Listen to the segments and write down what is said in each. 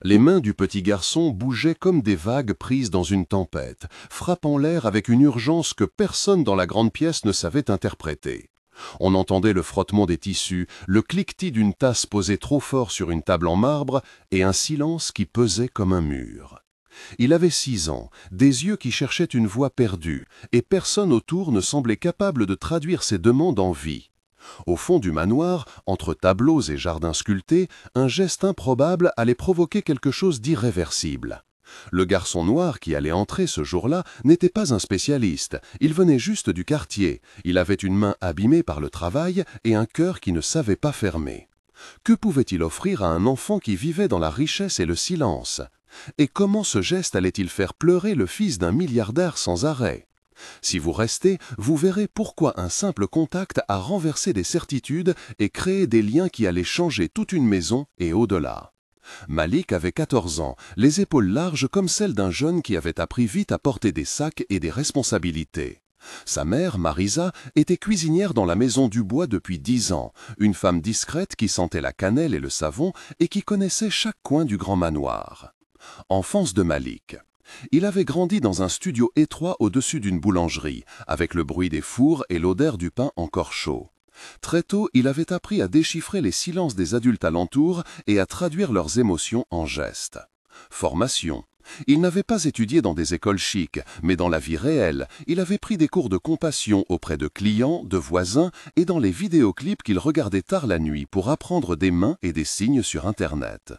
Les mains du petit garçon bougeaient comme des vagues prises dans une tempête, frappant l'air avec une urgence que personne dans la grande pièce ne savait interpréter. On entendait le frottement des tissus, le cliquetis d'une tasse posée trop fort sur une table en marbre et un silence qui pesait comme un mur. Il avait 6 ans, des yeux qui cherchaient une voix perdue, et personne autour ne semblait capable de traduire ses demandes en vie. Au fond du manoir, entre tableaux et jardins sculptés, un geste improbable allait provoquer quelque chose d'irréversible. Le garçon noir qui allait entrer ce jour-là n'était pas un spécialiste, il venait juste du quartier, il avait une main abîmée par le travail et un cœur qui ne savait pas fermer. Que pouvait-il offrir à un enfant qui vivait dans la richesse et le silence? Et comment ce geste allait-il faire pleurer le fils d'un milliardaire sans arrêt? Si vous restez, vous verrez pourquoi un simple contact a renversé des certitudes et créé des liens qui allaient changer toute une maison et au-delà. Malik avait 14 ans, les épaules larges comme celles d'un jeune qui avait appris vite à porter des sacs et des responsabilités. Sa mère, Marisa, était cuisinière dans la maison du bois depuis 10 ans, une femme discrète qui sentait la cannelle et le savon et qui connaissait chaque coin du grand manoir. Enfance de Malik. Il avait grandi dans un studio étroit au-dessus d'une boulangerie, avec le bruit des fours et l'odeur du pain encore chaud. Très tôt, il avait appris à déchiffrer les silences des adultes alentour et à traduire leurs émotions en gestes. Formation. Il n'avait pas étudié dans des écoles chics, mais dans la vie réelle, il avait pris des cours de compassion auprès de clients, de voisins et dans les vidéoclips qu'il regardait tard la nuit pour apprendre des mains et des signes sur Internet.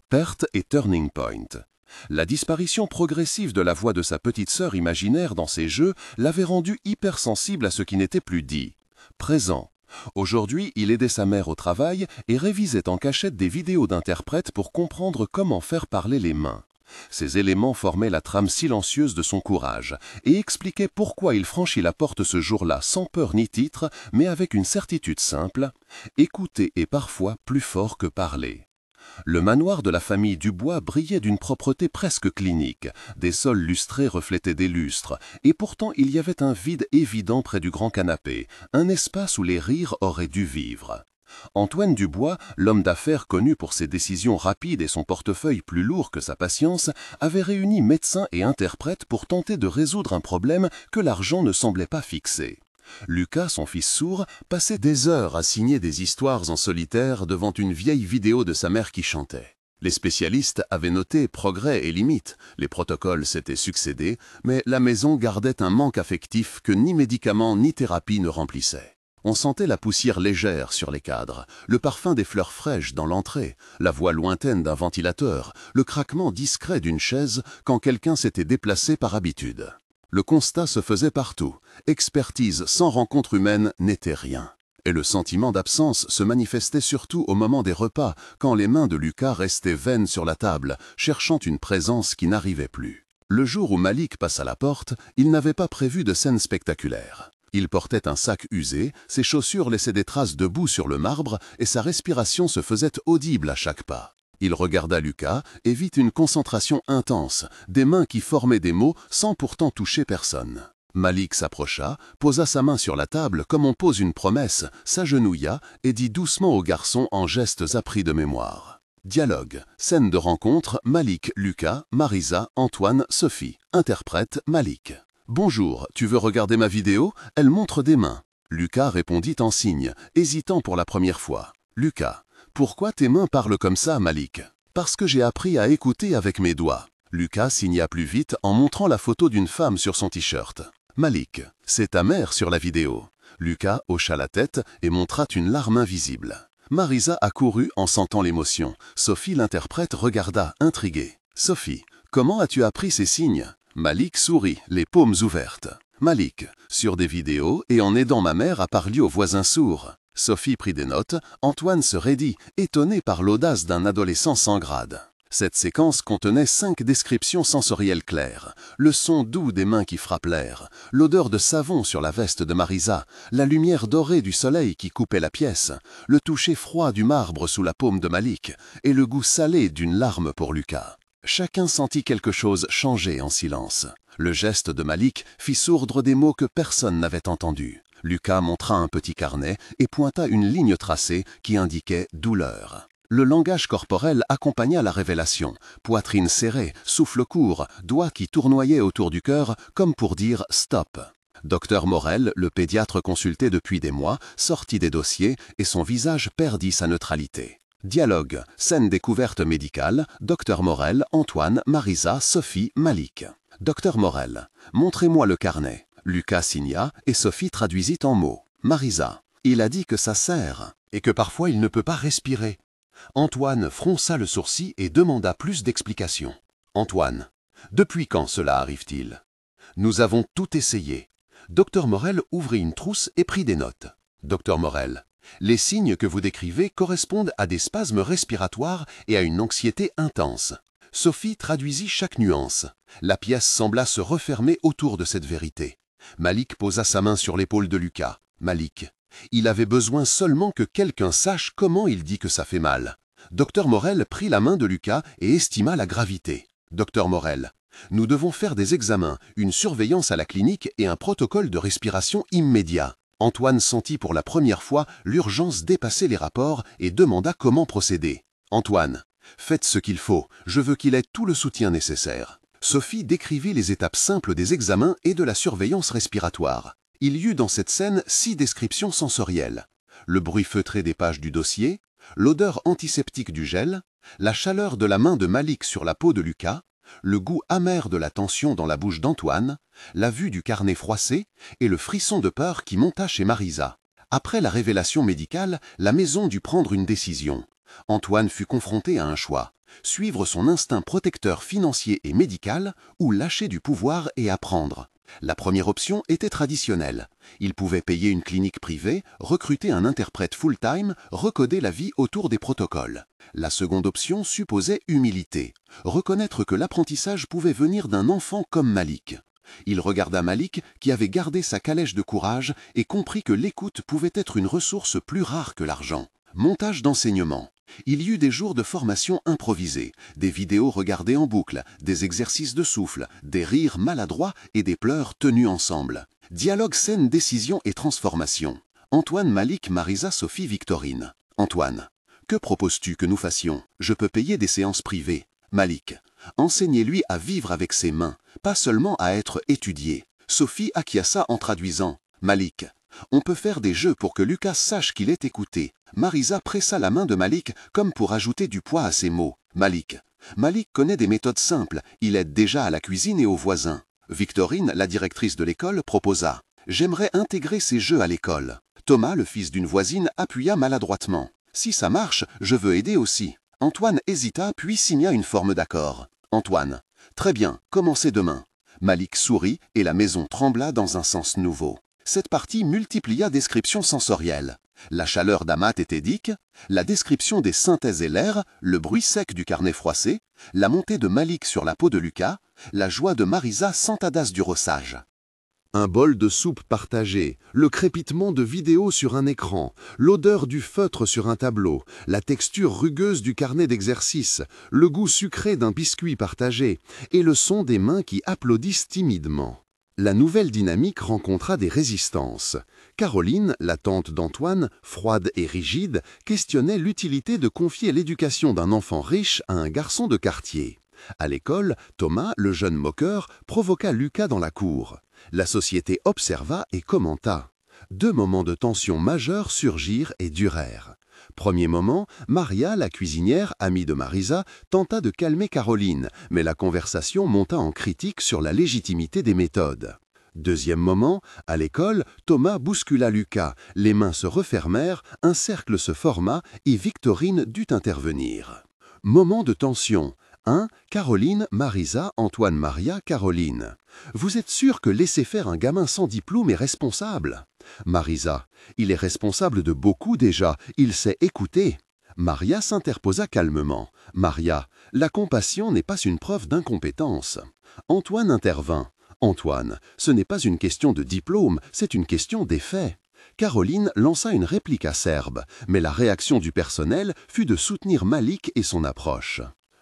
Perte et turning point. La disparition progressive de la voix de sa petite sœur imaginaire dans ses jeux l'avait rendu hypersensible à ce qui n'était plus dit. Présent. Aujourd'hui, il aidait sa mère au travail et révisait en cachette des vidéos d'interprètes pour comprendre comment faire parler les mains. Ces éléments formaient la trame silencieuse de son courage et expliquaient pourquoi il franchit la porte ce jour-là sans peur ni titre, mais avec une certitude simple, écouter est parfois plus fort que parler. Le manoir de la famille Dubois brillait d'une propreté presque clinique, des sols lustrés reflétaient des lustres, et pourtant il y avait un vide évident près du grand canapé, un espace où les rires auraient dû vivre. Antoine Dubois, l'homme d'affaires connu pour ses décisions rapides et son portefeuille plus lourd que sa patience, avait réuni médecins et interprètes pour tenter de résoudre un problème que l'argent ne semblait pas fixer. Lucas, son fils sourd, passait des heures à signer des histoires en solitaire devant une vieille vidéo de sa mère qui chantait. Les spécialistes avaient noté progrès et limites, les protocoles s'étaient succédés, mais la maison gardait un manque affectif que ni médicaments ni thérapie ne remplissaient. On sentait la poussière légère sur les cadres, le parfum des fleurs fraîches dans l'entrée, la voix lointaine d'un ventilateur, le craquement discret d'une chaise quand quelqu'un s'était déplacé par habitude. Le constat se faisait partout. Expertise sans rencontre humaine n'était rien. Et le sentiment d'absence se manifestait surtout au moment des repas, quand les mains de Lucas restaient vaines sur la table, cherchant une présence qui n'arrivait plus. Le jour où Malik passa la porte, il n'avait pas prévu de scène spectaculaire. Il portait un sac usé, ses chaussures laissaient des traces de boue sur le marbre et sa respiration se faisait audible à chaque pas. Il regarda Lucas et vit une concentration intense, des mains qui formaient des mots sans pourtant toucher personne. Malik s'approcha, posa sa main sur la table comme on pose une promesse, s'agenouilla et dit doucement au garçon en gestes appris de mémoire. Dialogue. Scène de rencontre, Malik, Lucas, Marisa, Antoine, Sophie. Interprète, Malik. Bonjour, tu veux regarder ma vidéo? Elle montre des mains. Lucas répondit en signe, hésitant pour la première fois. Lucas. Pourquoi tes mains parlent comme ça, Malik? Parce que j'ai appris à écouter avec mes doigts. Lucas signa plus vite en montrant la photo d'une femme sur son t-shirt. Malik, c'est ta mère sur la vidéo. Lucas hocha la tête et montra une larme invisible. Marisa accourut en sentant l'émotion. Sophie l'interprète regarda, intriguée. Sophie, comment as-tu appris ces signes? Malik sourit, les paumes ouvertes. Malik, sur des vidéos et en aidant ma mère à parler aux voisins sourds. Sophie prit des notes, Antoine se raidit, étonné par l'audace d'un adolescent sans grade. Cette séquence contenait 5 descriptions sensorielles claires. Le son doux des mains qui frappent l'air, l'odeur de savon sur la veste de Marisa, la lumière dorée du soleil qui coupait la pièce, le toucher froid du marbre sous la paume de Malik et le goût salé d'une larme pour Lucas. Chacun sentit quelque chose changer en silence. Le geste de Malik fit sourdre des mots que personne n'avait entendus. Lucas montra un petit carnet et pointa une ligne tracée qui indiquait « douleur ». Le langage corporel accompagna la révélation. Poitrine serrée, souffle court, doigts qui tournoyaient autour du cœur comme pour dire « stop ». Docteur Morel, le pédiatre consulté depuis des mois, sortit des dossiers et son visage perdit sa neutralité. Dialogue, scène découverte médicale, Docteur Morel, Antoine, Marisa, Sophie, Malik. Docteur Morel, montrez-moi le carnet. Lucas signa et Sophie traduisit en mots. Marisa, il a dit que ça serre et que parfois il ne peut pas respirer. Antoine fronça le sourcil et demanda plus d'explications. Antoine, depuis quand cela arrive-t-il? Nous avons tout essayé. Docteur Morel ouvrit une trousse et prit des notes. Docteur Morel, les signes que vous décrivez correspondent à des spasmes respiratoires et à une anxiété intense. Sophie traduisit chaque nuance. La pièce sembla se refermer autour de cette vérité. Malik posa sa main sur l'épaule de Lucas. Malik, il avait besoin seulement que quelqu'un sache comment il dit que ça fait mal. Docteur Morel prit la main de Lucas et estima la gravité. Docteur Morel, nous devons faire des examens, une surveillance à la clinique et un protocole de respiration immédiat. Antoine sentit pour la première fois l'urgence dépasser les rapports et demanda comment procéder. Antoine, faites ce qu'il faut, je veux qu'il ait tout le soutien nécessaire. Sophie décrivit les étapes simples des examens et de la surveillance respiratoire. Il y eut dans cette scène 6 descriptions sensorielles. Le bruit feutré des pages du dossier, l'odeur antiseptique du gel, la chaleur de la main de Malik sur la peau de Lucas, le goût amer de la tension dans la bouche d'Antoine, la vue du carnet froissé et le frisson de peur qui monta chez Marisa. Après la révélation médicale, la maison dut prendre une décision. Antoine fut confronté à un choix, suivre son instinct protecteur financier et médical ou lâcher du pouvoir et apprendre. La première option était traditionnelle. Il pouvait payer une clinique privée, recruter un interprète full-time, recoder la vie autour des protocoles. La seconde option supposait humilité, reconnaître que l'apprentissage pouvait venir d'un enfant comme Malik. Il regarda Malik qui avait gardé sa calèche de courage et comprit que l'écoute pouvait être une ressource plus rare que l'argent. Montage d'enseignement. Il y eut des jours de formation improvisés, des vidéos regardées en boucle, des exercices de souffle, des rires maladroits et des pleurs tenus ensemble. Dialogue, scène, décision et transformation. Antoine, Malik, Marisa, Sophie, Victorine. Antoine, que proposes-tu que nous fassions? Je peux payer des séances privées. Malik, enseignez-lui à vivre avec ses mains, pas seulement à être étudié. Sophie acquiesça en traduisant. Malik, on peut faire des jeux pour que Lucas sache qu'il est écouté. Marisa pressa la main de Malik comme pour ajouter du poids à ses mots. Malik connaît des méthodes simples, il aide déjà à la cuisine et aux voisins. Victorine, la directrice de l'école, proposa. J'aimerais intégrer ces jeux à l'école. Thomas, le fils d'une voisine, appuya maladroitement. Si ça marche, je veux aider aussi. Antoine hésita puis signa une forme d'accord. Antoine, très bien, commencez demain. Malik sourit et la maison trembla dans un sens nouveau. Cette partie multiplia descriptions sensorielles. La chaleur d'Amat et Tédic, la description des synthèses et l'air, le bruit sec du carnet froissé, la montée de Malik sur la peau de Lucas, la joie de Marisa sans tadas du rossage. Un bol de soupe partagé, le crépitement de vidéos sur un écran, l'odeur du feutre sur un tableau, la texture rugueuse du carnet d'exercice, le goût sucré d'un biscuit partagé et le son des mains qui applaudissent timidement. La nouvelle dynamique rencontra des résistances. Caroline, la tante d'Antoine, froide et rigide, questionnait l'utilité de confier l'éducation d'un enfant riche à un garçon de quartier. À l'école, Thomas, le jeune moqueur, provoqua Lucas dans la cour. La société observa et commenta. 2 moments de tension majeure surgirent et durèrent. Premier moment, Maria, la cuisinière, amie de Marisa, tenta de calmer Caroline, mais la conversation monta en critique sur la légitimité des méthodes. Deuxième moment, à l'école, Thomas bouscula Lucas, les mains se refermèrent, un cercle se forma et Victorine dut intervenir. Moment de tension. 1. Caroline, Marisa, Antoine, Maria, Caroline. Vous êtes sûr que laisser faire un gamin sans diplôme est responsable? Marisa. Il est responsable de beaucoup déjà, il sait écouter. Maria s'interposa calmement. Maria. La compassion n'est pas une preuve d'incompétence. Antoine intervint. Antoine. Ce n'est pas une question de diplôme, c'est une question d'effet. Caroline lança une réplique acerbe, mais la réaction du personnel fut de soutenir Malik et son approche.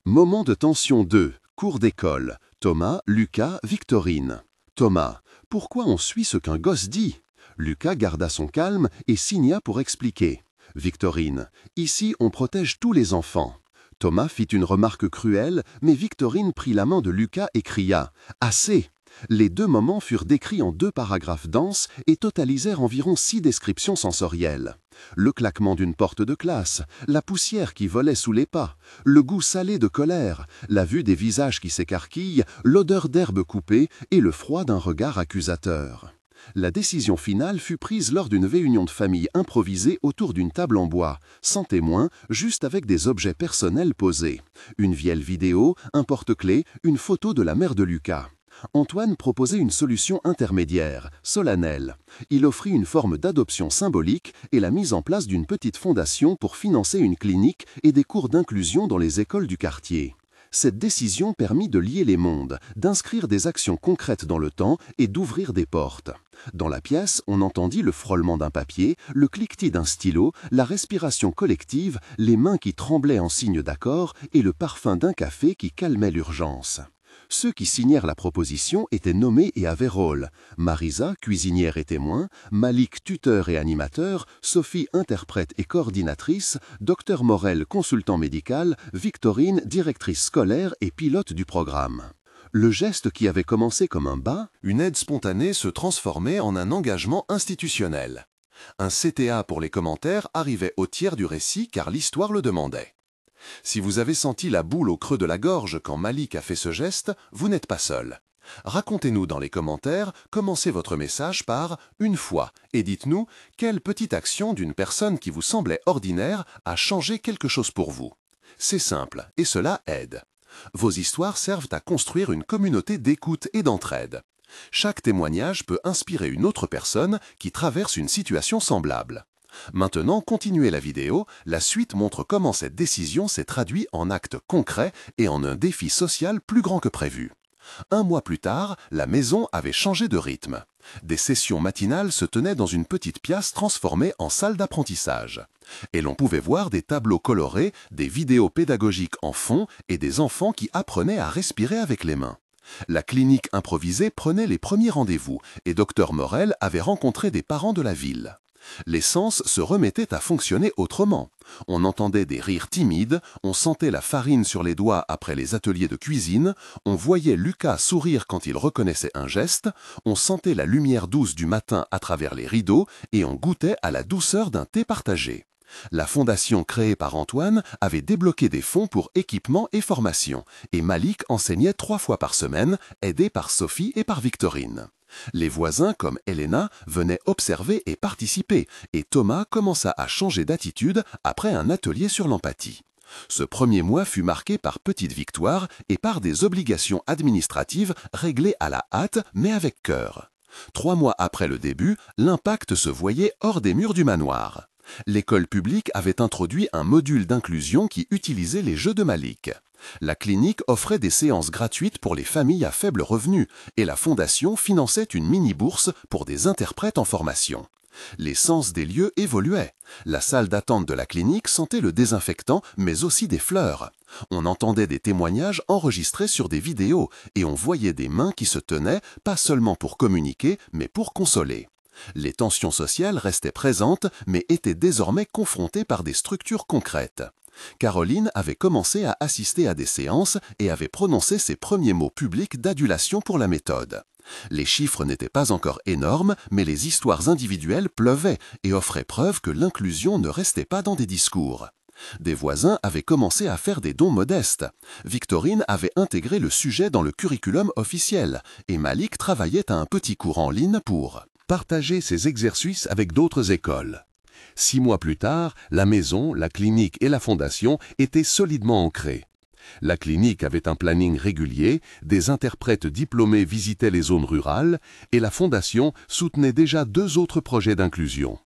Moment de tension 2. Cours d'école. Thomas, Lucas, Victorine. Thomas. Pourquoi on suit ce qu'un gosse dit? Lucas garda son calme et signa pour expliquer. Victorine: ici on protège tous les enfants. Thomas fit une remarque cruelle, mais Victorine prit la main de Lucas et cria « Assez !» Les deux moments furent décrits en 2 paragraphes denses et totalisèrent environ 6 descriptions sensorielles. Le claquement d'une porte de classe, la poussière qui volait sous les pas, le goût salé de colère, la vue des visages qui s'écarquillent, l'odeur d'herbe coupée et le froid d'un regard accusateur. La décision finale fut prise lors d'une réunion de famille improvisée autour d'une table en bois, sans témoins, juste avec des objets personnels posés. Une vieille vidéo, un porte-clés, une photo de la mère de Lucas. Antoine proposait une solution intermédiaire, solennelle. Il offrit une forme d'adoption symbolique et la mise en place d'une petite fondation pour financer une clinique et des cours d'inclusion dans les écoles du quartier. Cette décision permit de lier les mondes, d'inscrire des actions concrètes dans le temps et d'ouvrir des portes. Dans la pièce, on entendit le frôlement d'un papier, le cliquetis d'un stylo, la respiration collective, les mains qui tremblaient en signe d'accord et le parfum d'un café qui calmait l'urgence. Ceux qui signèrent la proposition étaient nommés et avaient rôle. Marisa, cuisinière et témoin, Malik, tuteur et animateur, Sophie, interprète et coordinatrice, Dr Morel, consultant médical, Victorine, directrice scolaire et pilote du programme. Le geste qui avait commencé comme un bas, une aide spontanée, se transformait en un engagement institutionnel. Un CTA pour les commentaires arrivait au tiers du récit car l'histoire le demandait. Si vous avez senti la boule au creux de la gorge quand Malik a fait ce geste, vous n'êtes pas seul. Racontez-nous dans les commentaires, commencez votre message par « une fois » et dites-nous quelle petite action d'une personne qui vous semblait ordinaire a changé quelque chose pour vous. C'est simple et cela aide. Vos histoires servent à construire une communauté d'écoute et d'entraide. Chaque témoignage peut inspirer une autre personne qui traverse une situation semblable. Maintenant, continuez la vidéo, la suite montre comment cette décision s'est traduite en actes concrets et en un défi social plus grand que prévu. 1 mois plus tard, la maison avait changé de rythme. Des sessions matinales se tenaient dans une petite pièce transformée en salle d'apprentissage. Et l'on pouvait voir des tableaux colorés, des vidéos pédagogiques en fond et des enfants qui apprenaient à respirer avec les mains. La clinique improvisée prenait les premiers rendez-vous et Dr Morel avait rencontré des parents de la ville. Les sens se remettaient à fonctionner autrement. On entendait des rires timides, on sentait la farine sur les doigts après les ateliers de cuisine, on voyait Lucas sourire quand il reconnaissait un geste, on sentait la lumière douce du matin à travers les rideaux et on goûtait à la douceur d'un thé partagé. La fondation créée par Antoine avait débloqué des fonds pour équipement et formation, et Malik enseignait 3 fois par semaine, aidé par Sophie et par Victorine. Les voisins, comme Elena, venaient observer et participer, et Thomas commença à changer d'attitude après un atelier sur l'empathie. Ce premier mois fut marqué par petites victoires et par des obligations administratives réglées à la hâte mais avec cœur. 3 mois après le début, l'impact se voyait hors des murs du manoir. L'école publique avait introduit un module d'inclusion qui utilisait les jeux de Malik. La clinique offrait des séances gratuites pour les familles à faible revenu et la fondation finançait une mini-bourse pour des interprètes en formation. Les sens des lieux évoluaient. La salle d'attente de la clinique sentait le désinfectant, mais aussi des fleurs. On entendait des témoignages enregistrés sur des vidéos et on voyait des mains qui se tenaient, pas seulement pour communiquer, mais pour consoler. Les tensions sociales restaient présentes, mais étaient désormais confrontées par des structures concrètes. Caroline avait commencé à assister à des séances et avait prononcé ses premiers mots publics d'adulation pour la méthode. Les chiffres n'étaient pas encore énormes, mais les histoires individuelles pleuvaient et offraient preuve que l'inclusion ne restait pas dans des discours. Des voisins avaient commencé à faire des dons modestes. Victorine avait intégré le sujet dans le curriculum officiel et Malik travaillait à un petit cours en ligne pour partager ses exercices avec d'autres écoles. 6 mois plus tard, la maison, la clinique et la fondation étaient solidement ancrées. La clinique avait un planning régulier, des interprètes diplômés visitaient les zones rurales et la fondation soutenait déjà 2 autres projets d'inclusion.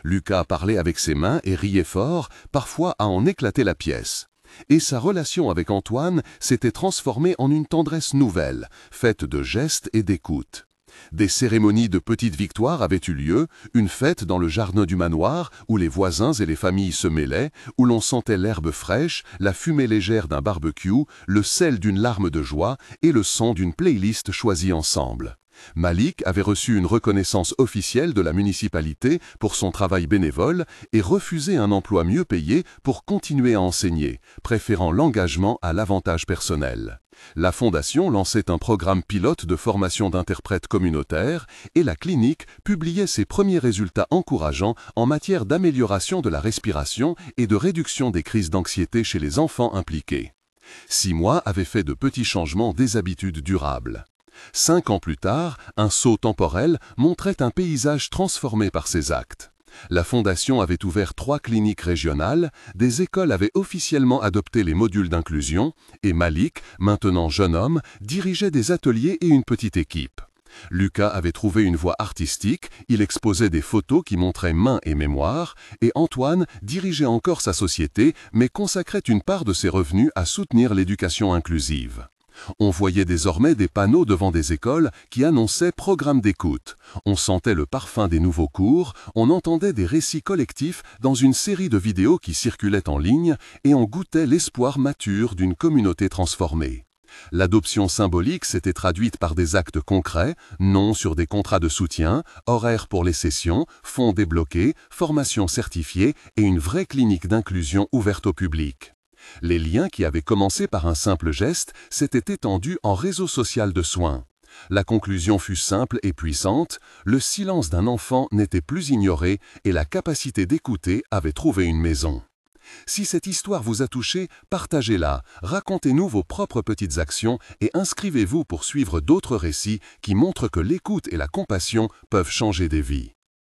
Lucas parlait avec ses mains et riait fort, parfois à en éclater la pièce. Et sa relation avec Antoine s'était transformée en une tendresse nouvelle, faite de gestes et d'écoute. Des cérémonies de petites victoires avaient eu lieu, une fête dans le jardin du manoir où les voisins et les familles se mêlaient, où l'on sentait l'herbe fraîche, la fumée légère d'un barbecue, le sel d'une larme de joie et le son d'une playlist choisie ensemble. Malik avait reçu une reconnaissance officielle de la municipalité pour son travail bénévole et refusé un emploi mieux payé pour continuer à enseigner, préférant l'engagement à l'avantage personnel. La Fondation lançait un programme pilote de formation d'interprètes communautaires et la clinique publiait ses premiers résultats encourageants en matière d'amélioration de la respiration et de réduction des crises d'anxiété chez les enfants impliqués. 6 mois avaient fait de petits changements des habitudes durables. 5 ans plus tard, un saut temporel montrait un paysage transformé par ces actes. La Fondation avait ouvert 3 cliniques régionales, des écoles avaient officiellement adopté les modules d'inclusion, et Malik, maintenant jeune homme, dirigeait des ateliers et une petite équipe. Lucas avait trouvé une voie artistique, il exposait des photos qui montraient main et mémoire, et Antoine dirigeait encore sa société, mais consacrait une part de ses revenus à soutenir l'éducation inclusive. On voyait désormais des panneaux devant des écoles qui annonçaient « Programme d'écoute ». On sentait le parfum des nouveaux cours, on entendait des récits collectifs dans une série de vidéos qui circulaient en ligne et on goûtait l'espoir mature d'une communauté transformée. L'adoption symbolique s'était traduite par des actes concrets, noms sur des contrats de soutien, horaires pour les sessions, fonds débloqués, formations certifiées et une vraie clinique d'inclusion ouverte au public. Les liens qui avaient commencé par un simple geste s'étaient étendus en réseau social de soins. La conclusion fut simple et puissante, le silence d'un enfant n'était plus ignoré et la capacité d'écouter avait trouvé une maison. Si cette histoire vous a touché, partagez-la, racontez-nous vos propres petites actions et inscrivez-vous pour suivre d'autres récits qui montrent que l'écoute et la compassion peuvent changer des vies.